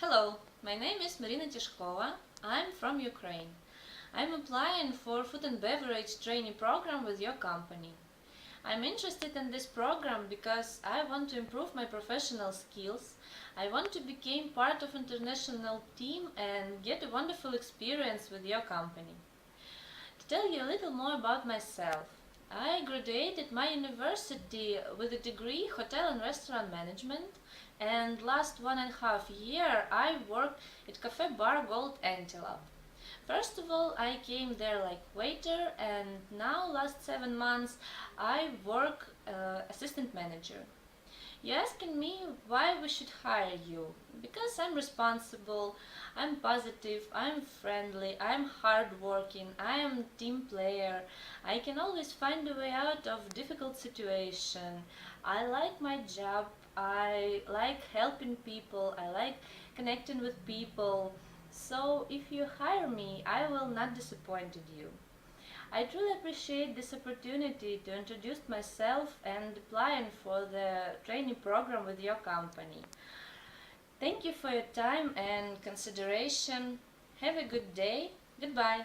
Hello, my name is Marina Tishkova. I'm from Ukraine. I'm applying for food and beverage training program with your company. I'm interested in this program because I want to improve my professional skills. I want to become part of international team and get a wonderful experience with your company. To tell you a little more about myself, I graduated my university with a degree Hotel and Restaurant Management, and last 1.5 years I worked at Cafe Bar Gold Antelope. First of all, I came there like waiter, and now last 7 months I work assistant manager. You're asking me why we should hire you. Because I'm responsible, I'm positive, I'm friendly, I'm hardworking, I am team player. I can always find a way out of difficult situation. I like my job. I like helping people. I like connecting with people. So if you hire me, I will not disappoint you. I truly appreciate this opportunity to introduce myself and applying for the training program with your company. Thank you for your time and consideration. Have a good day. Goodbye.